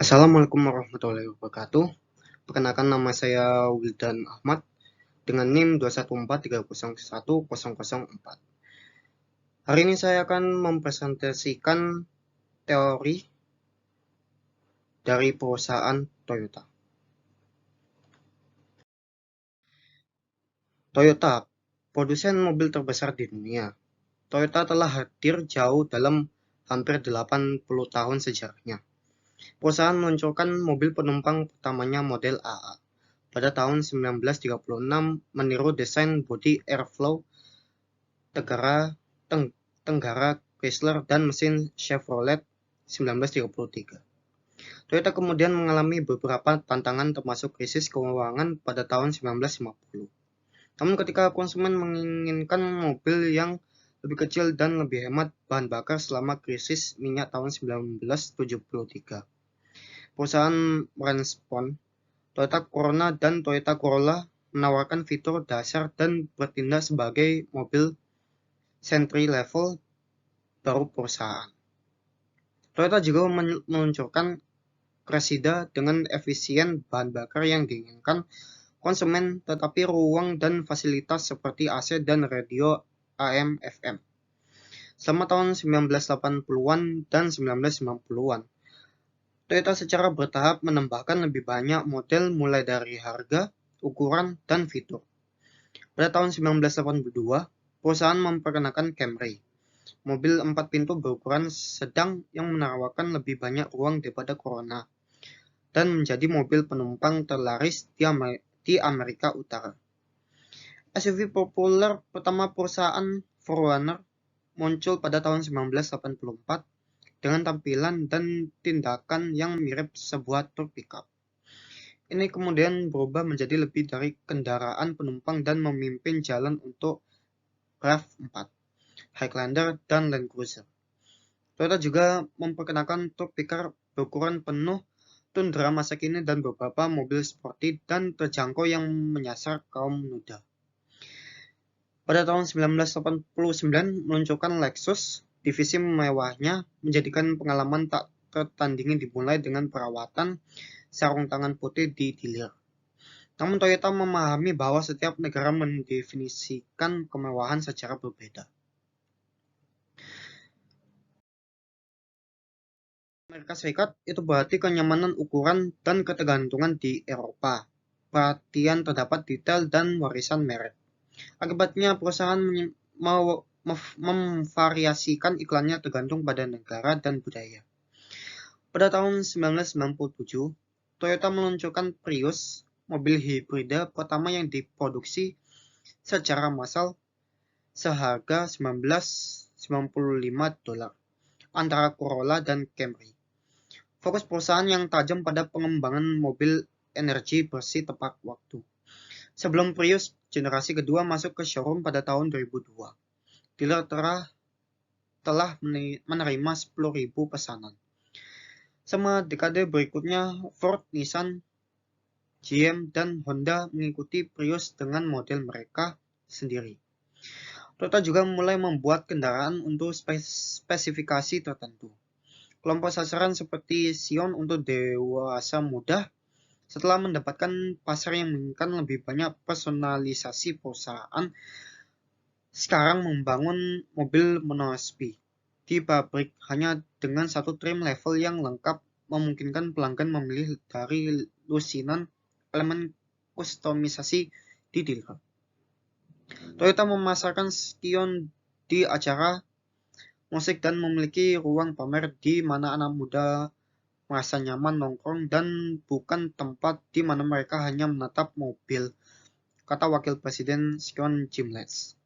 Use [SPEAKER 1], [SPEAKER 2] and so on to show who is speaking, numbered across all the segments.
[SPEAKER 1] Assalamualaikum warahmatollahi wabarakatuh. Perkenalkan, nama saya Wildan Ahmad dengan NIM 214301004. Hari ini saya akan mempresentasikan teori dari perusahaan Toyota. Toyota, produsen mobil terbesar di dunia. Toyota telah hadir jauh dalam hampir 80 tahun sejarahnya. Perusahaan meluncurkan mobil penumpang pertamanya model AA pada tahun 1936 meniru desain bodi Airflow Tenggara Chrysler dan mesin Chevrolet 1933. Toyota kemudian mengalami beberapa tantangan termasuk krisis keuangan pada tahun 1950. Namun ketika konsumen menginginkan mobil yang lebih kecil dan lebih hemat bahan bakar selama krisis minyak tahun 1973, perusahaan merespon. Toyota Corona dan Toyota Corolla menawarkan fitur dasar dan bertindak sebagai mobil entry level baru perusahaan. Toyota juga meluncurkan Cressida dengan efisien bahan bakar yang diinginkan konsumen, tetapi ruang dan fasilitas seperti AC dan radio AM/FM. Selama tahun 1980-an dan 1990-an, Toyota secara bertahap menambahkan lebih banyak model mulai dari harga, ukuran, dan fitur. Pada tahun 1982, perusahaan memperkenalkan Camry, mobil 4 pintu berukuran sedang yang menawarkan lebih banyak ruang daripada Corona, dan menjadi mobil penumpang terlaris di Amerika Utara. SUV populer pertama perusahaan, 4Runner, muncul pada tahun 1984 dengan tampilan dan tindakan yang mirip sebuah truk pickup. Ini kemudian berubah menjadi lebih dari kendaraan penumpang dan memimpin jalan untuk RAV4, Highlander, dan Land Cruiser. Toyota juga memperkenalkan truk pickup berukuran penuh Tundra masa kini dan beberapa mobil sporty dan terjangkau yang menyasar kaum muda. Pada tahun 1989 meluncurkan Lexus, divisi mewahnya, menjadikan pengalaman tak tertandingi dimulai dengan perawatan sarung tangan putih di dealer. Namun Toyota memahami bahwa setiap negara mendefinisikan kemewahan secara berbeda. Amerika Serikat itu berarti kenyamanan ukuran dan ketergantungan di Eropa. Perhatian terdapat detail dan warisan merek. Akibatnya perusahaan memvariasikan iklannya tergantung pada negara dan budaya. Pada tahun 1997, Toyota meluncurkan Prius, mobil hibrida pertama yang diproduksi secara massal seharga $19.95 antara Corolla dan Camry. Fokus perusahaan yang tajam pada pengembangan mobil energi bersih tepat waktu. Sebelum Prius generasi kedua masuk ke showroom pada tahun 2002, dealer telah menerima 10.000 pesanan. Selama dekade berikutnya, Ford, Nissan, GM, dan Honda mengikuti Prius dengan model mereka sendiri. Toyota juga mulai membuat kendaraan untuk spesifikasi tertentu. Kelompok sasaran seperti Scion untuk dewasa muda. Setelah mendapatkan pasar yang menginginkan lebih banyak personalisasi, perusahaan sekarang membangun mobil monospeed di pabrik hanya dengan satu trim level yang lengkap, memungkinkan pelanggan memilih dari lusinan elemen kustomisasi di dealer. Toyota memasarkan Scion di acara musik dan memiliki ruang pamer di mana anak muda merasa nyaman nongkrong dan bukan tempat di mana mereka hanya menatap mobil, kata Wakil Presiden Scion Jim Letts.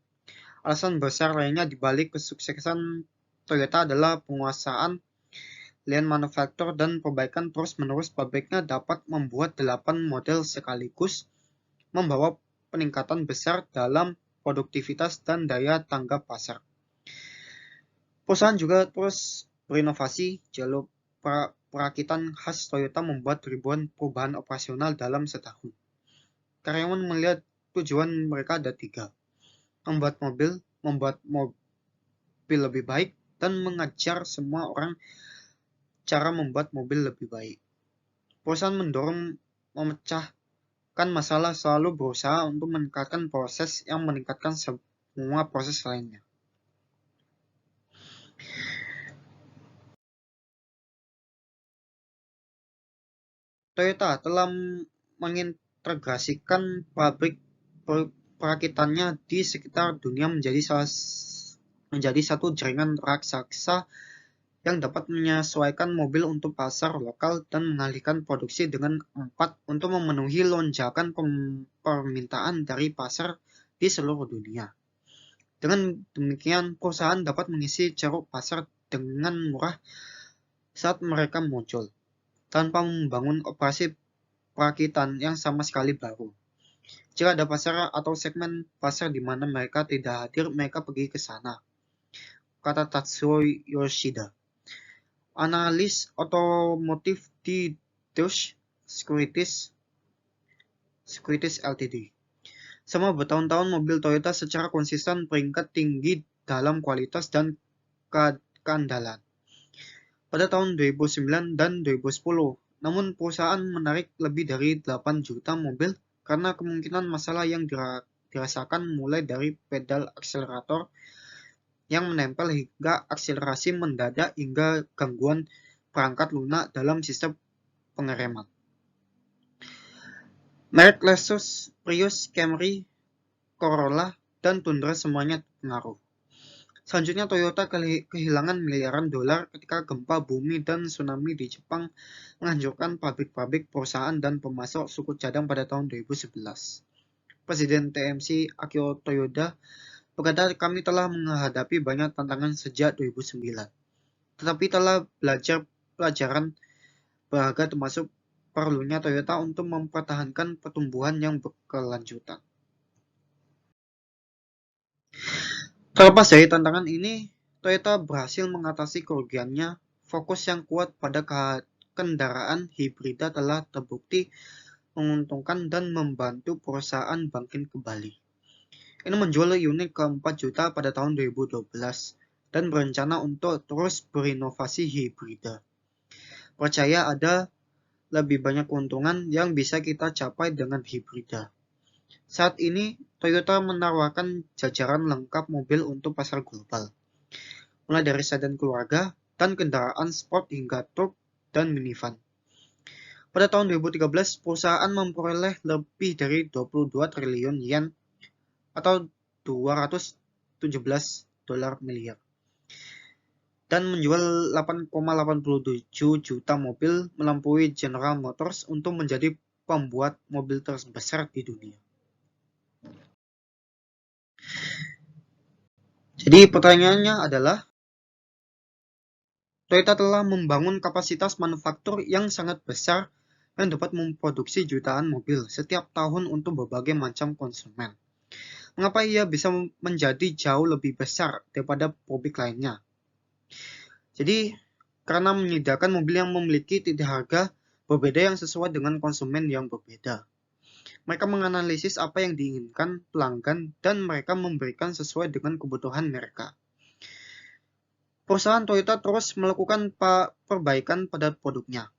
[SPEAKER 1] Alasan besar lainnya di balik kesuksesan Toyota adalah penguasaan lean manufaktur dan perbaikan terus-menerus. Pabriknya dapat membuat 8 model sekaligus, membawa peningkatan besar dalam produktivitas dan daya tanggap pasar. Perusahaan juga terus berinovasi. Jalur perakitan khas Toyota membuat ribuan perubahan operasional dalam setahun. Karyawan melihat tujuan mereka ada 3. Membuat mobil lebih baik, dan mengajar semua orang cara membuat mobil lebih baik. perusahaan mendorong memecahkan masalah selalu berusaha untuk meningkatkan proses yang meningkatkan semua proses lainnya. Toyota telah mengintegrasikan pabrik perakitannya di sekitar dunia menjadi satu jaringan raksasa yang dapat menyesuaikan mobil untuk pasar lokal dan mengalihkan produksi dengan cepat untuk memenuhi lonjakan permintaan dari pasar di seluruh dunia. Dengan demikian, perusahaan dapat mengisi ceruk pasar dengan murah saat mereka muncul, tanpa membangun operasi perakitan yang sama sekali baru. Jika ada pasar atau segmen pasar di mana mereka tidak hadir, mereka pergi ke sana, kata Tatsuo Yoshida, analis otomotif di Deutsche Securities Ltd. Selama bertahun-tahun, mobil Toyota secara konsisten peringkat tinggi dalam kualitas dan keandalan. Pada tahun 2009 dan 2010, namun perusahaan menarik lebih dari 8 juta mobil karena kemungkinan masalah yang dirasakan mulai dari pedal akselerator yang menempel hingga akselerasi mendadak hingga gangguan perangkat lunak dalam sistem pengereman. Merek Lexus, Prius, Camry, Corolla, dan Tundra semuanya terpengaruh. Selanjutnya, Toyota kehilangan miliaran dolar ketika gempa bumi dan tsunami di Jepang menghancurkan pabrik-pabrik, perusahaan, dan pemasok suku cadang pada tahun 2011. Presiden TMC Akio Toyoda berkata, kami telah menghadapi banyak tantangan sejak 2009, tetapi telah belajar pelajaran berharga termasuk perlunya Toyota untuk mempertahankan pertumbuhan yang berkelanjutan. Terlepas dari tantangan ini, Toyota berhasil mengatasi kerugiannya. Fokus yang kuat pada kendaraan hibrida telah terbukti menguntungkan dan membantu perusahaan bangkit kembali. Ini menjual unit ke-4 juta pada tahun 2012 dan berencana untuk terus berinovasi hibrida. Percaya ada lebih banyak keuntungan yang bisa kita capai dengan hibrida. Saat ini, Toyota menawarkan jajaran lengkap mobil untuk pasar global, mulai dari sedan keluarga dan kendaraan sport hingga truk dan minivan. Pada tahun 2013, perusahaan memperoleh lebih dari 22 triliun yen atau 217 dolar miliar dan menjual 8,87 juta mobil, melampaui General Motors untuk menjadi pembuat mobil terbesar di dunia. Jadi pertanyaannya adalah, Toyota telah membangun kapasitas manufaktur yang sangat besar yang dapat memproduksi jutaan mobil setiap tahun untuk berbagai macam konsumen. Mengapa ia bisa menjadi jauh lebih besar daripada pabrik lainnya? Jadi, karena menyediakan mobil yang memiliki titik harga berbeda yang sesuai dengan konsumen yang berbeda. Mereka menganalisis apa yang diinginkan pelanggan dan mereka memberikan sesuai dengan kebutuhan mereka. Perusahaan Toyota terus melakukan perbaikan pada produknya.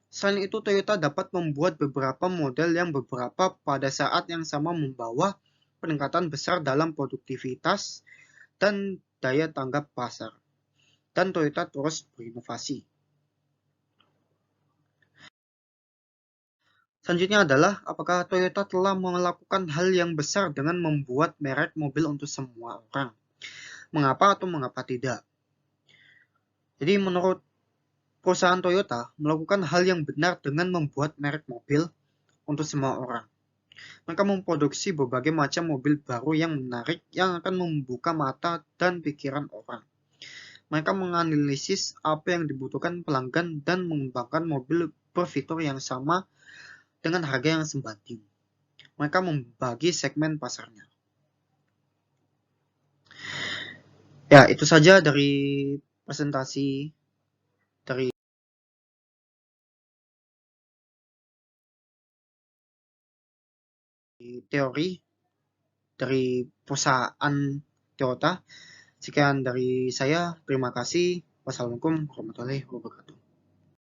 [SPEAKER 1] Selain itu, Toyota dapat membuat beberapa model yang beberapa pada saat yang sama membawa peningkatan besar dalam produktivitas dan daya tanggap pasar. Dan Toyota terus berinovasi. Selanjutnya adalah, apakah Toyota telah melakukan hal yang besar dengan membuat merek mobil untuk semua orang? Mengapa atau mengapa tidak? Jadi menurut perusahaan Toyota melakukan hal yang benar dengan membuat merek mobil untuk semua orang. Mereka memproduksi berbagai macam mobil baru yang menarik yang akan membuka mata dan pikiran orang. Mereka menganalisis apa yang dibutuhkan pelanggan dan mengembangkan mobil berfitur yang sama dengan harga yang sebanding. Mereka membagi segmen pasarnya. Ya, itu saja dari presentasi dari teori dari perusahaan Toyota. Sekian dari saya. Terima kasih. Wassalamualaikum warahmatullahi wabarakatuh.